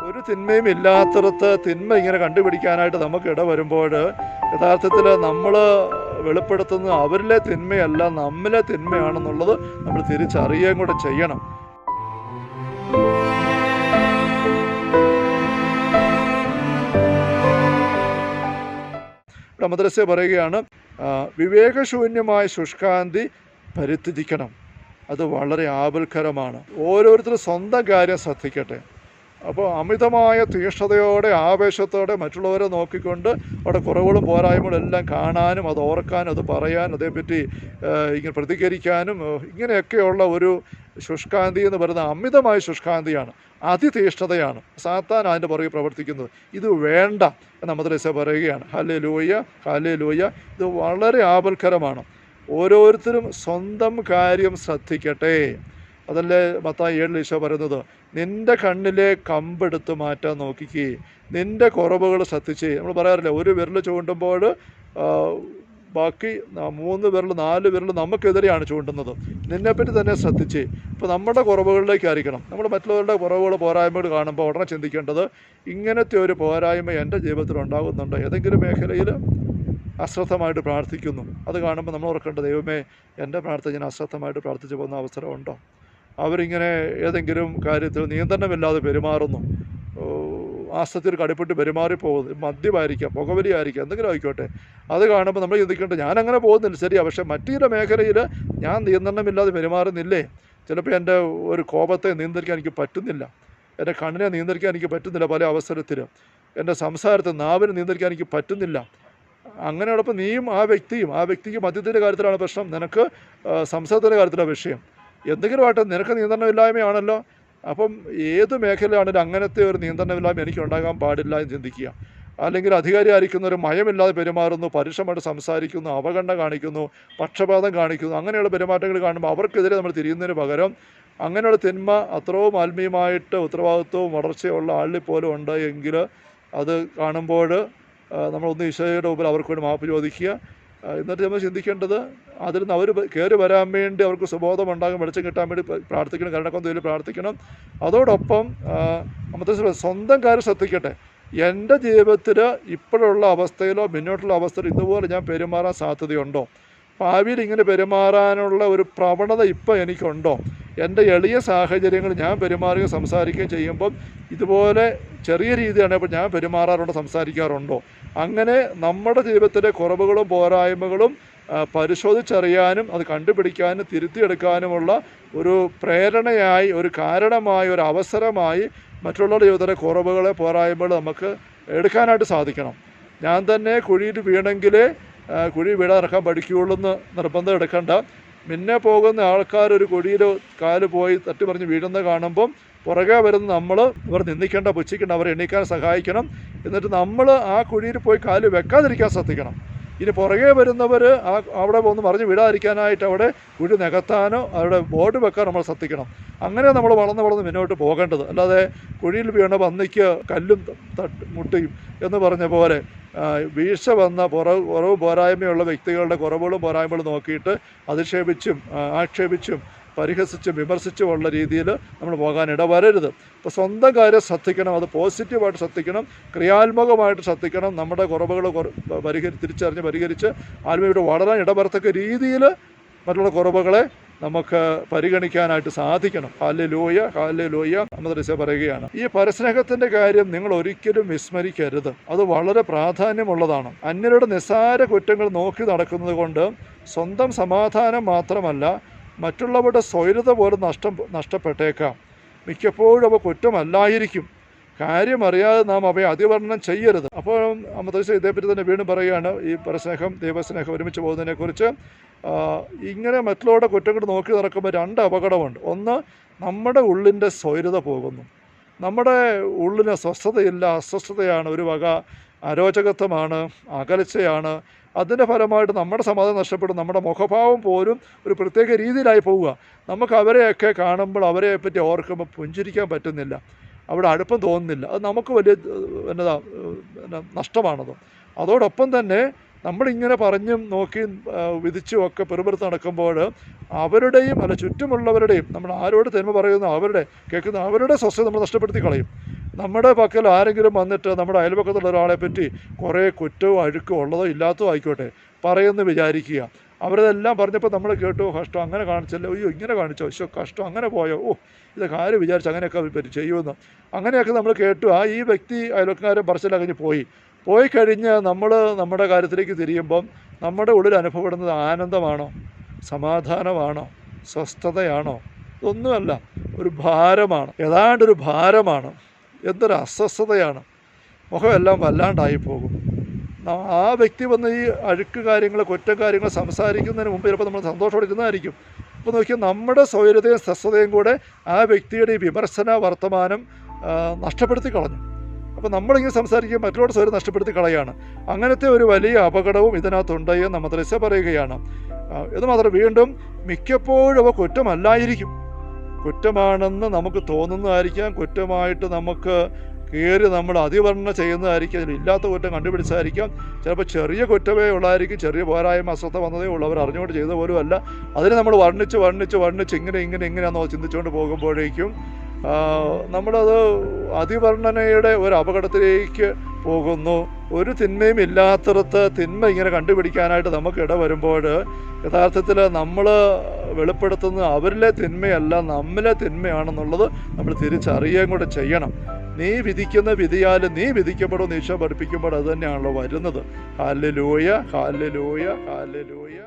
ഒരു തിന്മയും ഇല്ലാത്തിടത്ത് തിന്മ ഇങ്ങനെ കണ്ടുപിടിക്കാനായിട്ട് നമുക്ക് ഇടവരുമ്പോൾ യഥാർത്ഥത്തിൽ നമ്മൾ വെളിപ്പെടുത്തുന്നത് അവരിലെ തിന്മയല്ല, നമ്മിലെ തിന്മയാണെന്നുള്ളത് നമ്മൾ തിരിച്ചറിയുകയും കൂടെ ചെയ്യണം. മദ്രസ പറയുകയാണ്, വിവേകശൂന്യമായ ശുഷ്കാന്തി പരിത്യജിക്കണം. അത് വളരെ ആപൽക്കരമാണ്. ഓരോരുത്തരും സ്വന്തം കാര്യം ശ്രദ്ധിക്കട്ടെ. അപ്പോൾ അമിതമായ തീഷ്ണതയോടെ ആവേശത്തോടെ മറ്റുള്ളവരെ നോക്കിക്കൊണ്ട് അവിടെ കുറവുകളും പോരായ്മകളും എല്ലാം കാണാനും അത് ഓർക്കാനും അത് പറയാനും അതേപ്പറ്റി ഇങ്ങനെ പ്രതികരിക്കാനും ഇങ്ങനെയൊക്കെയുള്ള ഒരു ശുഷ്കാന്തി എന്ന് പറയുന്നത് അമിതമായ ശുഷ്കാന്തിയാണ്, അതിതീഷ്ണതയാണ്. സാത്താൻ അതിൻ്റെ പുറകെ പ്രവർത്തിക്കുന്നത്. ഇത് വേണ്ട എന്ന് മദ്രസ പറയുകയാണ്. Hallelujah, hallelujah. ഇത് വളരെ ആപൽക്കരമാണ്. ഓരോരുത്തരും സ്വന്തം കാര്യം ശ്രദ്ധിക്കട്ടെ. അതല്ലേ മത്തായി 7 ഈശോ പറയുന്നത്, നിൻ്റെ കണ്ണിലെ കമ്പെടുത്ത് മാറ്റാൻ നോക്കിക്കേ, നിൻ്റെ കുറവുകൾ ശ്രദ്ധിച്ചേ. നമ്മൾ പറയാറില്ല, ഒരു വിരൽ ചൂണ്ടുമ്പോൾ ബാക്കി 3 വിരൽ 4 വിരൽ നമുക്കെതിരെയാണ് ചൂണ്ടുന്നത്. നിന്നെപ്പറ്റി തന്നെ ശ്രദ്ധിച്ചേ. ഇപ്പോൾ നമ്മുടെ കുറവുകളിലേക്കായിരിക്കണം. നമ്മൾ മറ്റുള്ളവരുടെ കുറവുകൾ പോരായ്മകൾ കാണുമ്പോൾ ഉടനെ ചിന്തിക്കേണ്ടത്, ഇങ്ങനത്തെ ഒരു പോരായ്മ എൻ്റെ ജീവിതത്തിൽ ഉണ്ടാകുന്നുണ്ട്. ഏതെങ്കിലും മേഖലയിൽ അശ്രദ്ധമായിട്ട് പ്രാർത്ഥിക്കുന്നു, അത് കാണുമ്പോൾ നമ്മൾ ഓർക്കേണ്ട, ദൈവമേ, എൻ്റെ പ്രാർത്ഥന ഞാൻ അശ്രദ്ധമായിട്ട് പ്രാർത്ഥിച്ചു പോകുന്ന അവസരമുണ്ടോ? അവരിങ്ങനെ ഏതെങ്കിലും കാര്യത്തിൽ നിയന്ത്രണമില്ലാതെ പെരുമാറുന്നു, ആസക്തിയിൽ കടിപ്പെട്ട് പെരുമാറിപ്പോകുന്നു, മദ്യമായിരിക്കാം, പുകവലിയായിരിക്കാം, എന്തെങ്കിലും ആയിക്കോട്ടെ. അത് കാണുമ്പോൾ നമ്മൾ ചിന്തിക്കേണ്ടത്, ഞാനങ്ങനെ പോകുന്നില്ല ശരിയാ, പക്ഷേ മറ്റൊരു മേഖലയിൽ ഞാൻ നിയന്ത്രണമില്ലാതെ പെരുമാറുന്നില്ലേ? ചിലപ്പോൾ എൻ്റെ ഒരു കോപത്തെ നിയന്ത്രിക്കാൻ എനിക്ക് പറ്റുന്നില്ല, എൻ്റെ കണ്ണിനെ നിയന്ത്രിക്കാൻ എനിക്ക് പറ്റുന്നില്ല, പല അവസരത്തിൽ എൻ്റെ സംസാരത്തെ നാവിനെ നിയന്ത്രിക്കാൻ എനിക്ക് പറ്റുന്നില്ല. അങ്ങനെയുള്ളപ്പോൾ നീയും ആ വ്യക്തിക്ക് മദ്യത്തിൻ്റെ കാര്യത്തിലാണ് പ്രശ്നം, നിനക്ക് സംസാരത്തിൻ്റെ കാര്യത്തിലാണ് വിഷയം. എന്തെങ്കിലും ആട്ടെ, നിനക്ക് നിയന്ത്രണമില്ലായ്മയാണല്ലോ. അപ്പം ഏത് മേഖലയാണെങ്കിലും അങ്ങനത്തെ ഒരു നിയന്ത്രണമില്ലായ്മ എനിക്ക് ഉണ്ടാകാൻ പാടില്ല എന്ന് ചിന്തിക്കുക. അല്ലെങ്കിൽ അധികാരി ആയിരിക്കുന്നവർ മയമില്ലാതെ പെരുമാറുന്നു, പരുഷമായിട്ട് സംസാരിക്കുന്നു, അവഗണന കാണിക്കുന്നു, പക്ഷപാതം കാണിക്കുന്നു, അങ്ങനെയുള്ള പെരുമാറ്റങ്ങൾ കാണുമ്പോൾ അവർക്കെതിരെ നമ്മൾ തിരിയുന്നതിന് പകരം അങ്ങനെയുള്ള തിന്മ അത്രയും ആത്മീയമായിട്ട് ഉത്തരവാദിത്വവും വളർച്ചയുള്ള ആളിൽ പോലും ഉണ്ട് എങ്കിൽ അത് കാണുമ്പോൾ നമ്മളൊന്ന് ഈശോയുടെ മുമ്പിൽ അവർക്ക് വേണ്ടി മാപ്പ് ചോദിക്കുക. എന്നിട്ട് നമ്മൾ ചിന്തിക്കേണ്ടത്, അതിൽ നിന്ന് അവർ കയറി വരാൻ വേണ്ടി അവർക്ക് സുബോധം ഉണ്ടാകും, വെളിച്ചം കിട്ടാൻ വേണ്ടി പ്രാർത്ഥിക്കണം, കരുണക്കൊന്തയിൽ പ്രാർത്ഥിക്കണം. അതോടൊപ്പം നമ്മൾ സ്വന്തം കാര്യം ശ്രദ്ധിക്കട്ടെ. എൻ്റെ ജീവിതത്തിൽ ഇപ്പോഴുള്ള അവസ്ഥയിലോ മുന്നോട്ടുള്ള അവസ്ഥയിലോ ഇതുപോലെ ഞാൻ പെരുമാറാൻ സാധ്യതയുണ്ടോ? ഭാവിയിൽ ഇങ്ങനെ പെരുമാറാനുള്ള ഒരു പ്രവണത ഇപ്പോൾ എനിക്കുണ്ടോ? എൻ്റെ എളിയ സാഹചര്യങ്ങൾ ഞാൻ പെരുമാറുകയും സംസാരിക്കുകയും ചെയ്യുമ്പം ഇതുപോലെ ചെറിയ രീതിയാണെങ്കിൽ ഞാൻ പെരുമാറാറുണ്ടോ, സംസാരിക്കാറുണ്ടോ? അങ്ങനെ നമ്മുടെ ജീവിതത്തിലെ കുറവുകളും പോരായ്മകളും പരിശോധിച്ചറിയാനും അത് കണ്ടുപിടിക്കാനും തിരുത്തിയെടുക്കാനുമുള്ള ഒരു പ്രേരണയായി, ഒരു കാരണമായി, ഒരു അവസരമായി മറ്റുള്ളവരുടെ ജീവിതത്തിലെ കുറവുകളെ പോരായ്മകൾ നമുക്ക് എടുക്കാനായിട്ട് സാധിക്കണം. ഞാൻ തന്നെ കുഴിയിൽ വീണെങ്കിലേ കുഴി വീഴാതിറക്കാൻ പഠിക്കുകയുള്ളൂ എന്ന് നിർബന്ധം എടുക്കേണ്ട. മുന്നേ പോകുന്ന ആൾക്കാർ ഒരു കുഴിയിൽ കാല് പോയി തട്ടിമറിഞ്ഞ് വീഴുന്നത് കാണുമ്പം പുറകെ വരുന്ന നമ്മൾ ഇവർ നിന്ദിക്കേണ്ട, പുച്ഛിക്കേണ്ട, അവരെ എണീക്കാൻ സഹായിക്കണം. എന്നിട്ട് നമ്മൾ ആ കുഴിയിൽ പോയി കാല് വെക്കാതിരിക്കാൻ ശ്രദ്ധിക്കണം. ഇനി പുറകെ വരുന്നവർ അവിടെ ഒന്ന് മറിഞ്ഞ് വിടാതിരിക്കാനായിട്ട് അവിടെ കുഴി നികത്താനോ അവിടെ ബോർഡ് വെക്കാൻ നമ്മൾ ശ്രദ്ധിക്കണം. അങ്ങനെ നമ്മൾ വളർന്ന് മുന്നോട്ട് പോകേണ്ടത്. അല്ലാതെ കുഴിയിൽ വീണ പന്നിക്ക് കല്ലും മുട്ടിയും എന്ന് പറഞ്ഞ പോലെ വീഴ്ച വന്ന കുറവ് പോരായ്മയുള്ള വ്യക്തികളുടെ കുറവുകളും പോരായ്മകളും നോക്കിയിട്ട് അധിക്ഷേപിച്ചും ആക്ഷേപിച്ചും പരിഹസിച്ചും വിമർശിച്ചുമുള്ള രീതിയിൽ നമ്മൾ പോകാൻ ഇടവരരുത്. അപ്പോൾ സ്വന്തം കാര്യം ശ്രദ്ധിക്കണം, അത് പോസിറ്റീവായിട്ട് ശ്രദ്ധിക്കണം, ക്രിയാത്മകമായിട്ട് ശ്രദ്ധിക്കണം. നമ്മുടെ കുറവുകൾ തിരിച്ചറിഞ്ഞ് പരിഹരിച്ച് ആത്മീയമായിട്ട് വളരാൻ ഇടവരത്തക്ക രീതിയിൽ മറ്റുള്ള കുറവുകളെ നമുക്ക് പരിഗണിക്കാനായിട്ട് സാധിക്കണം. Hallelujah, hallelujah. മദ്രസ പറയുകയാണ്, ഈ പരസ്നേഹത്തിൻ്റെ കാര്യം നിങ്ങൾ ഒരിക്കലും വിസ്മരിക്കരുത്. അത് വളരെ പ്രാധാന്യമുള്ളതാണ്. അന്യരുടെ നിസ്സാര കുറ്റങ്ങൾ നോക്കി നടക്കുന്നത് കൊണ്ട് സ്വന്തം സമാധാനം മാത്രമല്ല മറ്റുള്ളവരുടെ സ്വൈരത പോലും നഷ്ടപ്പെട്ടേക്കാം. മിക്കപ്പോഴും അവ കുറ്റമല്ലായിരിക്കും. കാര്യമറിയാതെ നാം അവയെ അതിവർണ്ണനം ചെയ്യരുത്. അപ്പോൾ മദ്രസ ഇതേപ്പറ്റി തന്നെ വീണ്ടും പറയുകയാണ്, ഈ പരസ്നേഹം ദൈവസ്നേഹം ഒരുമിച്ച് പോകുന്നതിനെക്കുറിച്ച്. ഇങ്ങനെ മറ്റുള്ളവരുടെ കുറ്റങ്ങൾ നോക്കി നടക്കുമ്പോൾ 2 അപകടമുണ്ട്. ഒന്ന്, നമ്മുടെ ഉള്ളിൻ്റെ സ്വൈരത പോകുന്നു. നമ്മുടെ ഉള്ളിന് സ്വസ്ഥതയില്ല, അസ്വസ്ഥതയാണ്, ഒരു വക അരോചകത്വമാണ്, അകൽച്ചയാണ്. അതിൻ്റെ ഫലമായിട്ട് നമ്മുടെ സമാധാനം നഷ്ടപ്പെടും. നമ്മുടെ മുഖഭാവം പോലും ഒരു പ്രത്യേക രീതിയിലായി പോവുക. നമുക്ക് അവരെയൊക്കെ കാണുമ്പോൾ അവരെപ്പറ്റി ഓർക്കുമ്പോൾ പുഞ്ചിരിക്കാൻ പറ്റുന്നില്ല, അവിടെ അടുപ്പം തോന്നുന്നില്ല. അത് നമുക്ക് വലിയ നഷ്ടമാണത്. അതോടൊപ്പം തന്നെ നമ്മളിങ്ങനെ പറഞ്ഞും നോക്കിയും വിധിച്ചും ഒക്കെ പെറുപെറുത്ത് നടക്കുമ്പോൾ അവരുടെയും ചുറ്റുമുള്ളവരുടെയും, നമ്മൾ ആരോട് തിന്മ പറയുന്നു അവരുടെ കേൾക്കുന്ന അവരുടെ സ്വസ്ഥത നമ്മൾ നഷ്ടപ്പെടുത്തി കളയും. നമ്മുടെ പക്കൽ ആരെങ്കിലും വന്നിട്ട് നമ്മുടെ അയൽപക്കത്തുള്ള ഒരാളെ പറ്റി കുറേ കുറ്റവും അഴുക്കും ഉള്ളതോ ഇല്ലാത്തതോ ആയിക്കോട്ടെ പറയുമെന്ന് വിചാരിക്കുക. അവരതെല്ലാം പറഞ്ഞപ്പോൾ നമ്മൾ കേട്ടു, കഷ്ടം അങ്ങനെ കാണിച്ചല്ലോ, അയ്യോ ഇങ്ങനെ കാണിച്ചോ, ശോ കഷ്ടം അങ്ങനെ പോയോ, ഓ ഇതൊക്കെ ആര് വിചാരിച്ചു അങ്ങനെയൊക്കെ പറ്റി ചെയ്യുമെന്ന്, അങ്ങനെയൊക്കെ നമ്മൾ കേട്ടു. ഈ വ്യക്തി അയൽക്കാരൻ പറച്ചിലകഞ്ഞ് പോയി കഴിഞ്ഞ് നമ്മൾ നമ്മുടെ കാര്യത്തിലേക്ക് തിരിയുമ്പം നമ്മുടെ ഉള്ളിൽ അനുഭവപ്പെടുന്നത് ആനന്ദമാണോ, സമാധാനമാണോ, സ്വസ്ഥതയാണോ? ഇതൊന്നുമല്ല, ഒരു ഭാരമാണ്, ഏതാണ്ടൊരു ഭാരമാണ്, എന്തൊരു അസ്വസ്ഥതയാണ്, മുഖമെല്ലാം വല്ലാണ്ടായി പോകും. ആ വ്യക്തി വന്ന് ഈ അഴുക്ക് കാര്യങ്ങൾ കുറ്റം കാര്യങ്ങൾ സംസാരിക്കുന്നതിന് മുമ്പ് ചിലപ്പോൾ നമ്മൾ സന്തോഷത്തോടെ ഇരുന്നതായിരിക്കും. അപ്പോൾ നോക്കിയാൽ നമ്മുടെ സ്വൈര്യതയും സ്വസ്ഥതയും കൂടെ ആ വ്യക്തിയുടെ ഈ വിമർശന വർത്തമാനം നഷ്ടപ്പെടുത്തി കളഞ്ഞു. അപ്പോൾ നമ്മളിങ്ങനെ സംസാരിക്കുക മറ്റുള്ളവരുടെ സ്വയം നഷ്ടപ്പെടുത്തി കളയാണ്. അങ്ങനത്തെ ഒരു വലിയ അപകടവും ഇതിനകത്തുണ്ട് എന്ന് മദ്രസ പറയുകയാണ്. ഇത് മാത്രം വീണ്ടും മിക്കപ്പോഴും അവ കുറ്റമല്ലായിരിക്കും, കുറ്റമാണെന്ന് നമുക്ക് തോന്നുന്നതായിരിക്കാം, കുറ്റമായിട്ട് നമുക്ക് കയറി നമ്മൾ അതിവർണ്ണന ചെയ്യുന്നതായിരിക്കും, അതിൽ ഇല്ലാത്ത കുറ്റം കണ്ടുപിടിച്ചതായിരിക്കാം, ചിലപ്പോൾ ചെറിയ കുറ്റമേ ഉള്ളതായിരിക്കും, ചെറിയ പോരായ്മ അസ്വസ്ഥ വന്നതേ ഉള്ളൂ, അവർ അറിഞ്ഞുകൊണ്ട് ചെയ്ത പോലും അല്ല. അതിനെ നമ്മൾ വർണ്ണിച്ച് ഇങ്ങനെയാണെന്നോ ചിന്തിച്ചുകൊണ്ട് പോകുമ്പോഴേക്കും നമ്മളത് അതിവർണ്ണനയുടെ ഒരു അപകടത്തിലേക്ക് പോകുന്നു. ഒരു തിന്മയും ഇല്ലാത്തടത്ത് തിന്മ ഇങ്ങനെ കണ്ടുപിടിക്കാനായിട്ട് നമുക്ക് ഇടവരുമ്പോൾ യഥാർത്ഥത്തിൽ നമ്മൾ വെളിപ്പെടുത്തുന്നത് അവരിലെ തിന്മയല്ല, നമ്മിലെ തിന്മയാണെന്നുള്ളത് നമ്മൾ തിരിച്ചറിയുകയും കൂടെ ചെയ്യണം. നീ വിധിക്കുന്ന വിധിയാൽ നീ വിധിക്കപ്പെടും, ഈശോ പഠിപ്പിക്കുമ്പോൾ അത് തന്നെയാണല്ലോ വരുന്നത്. Hallelujah, hallelujah, hallelujah.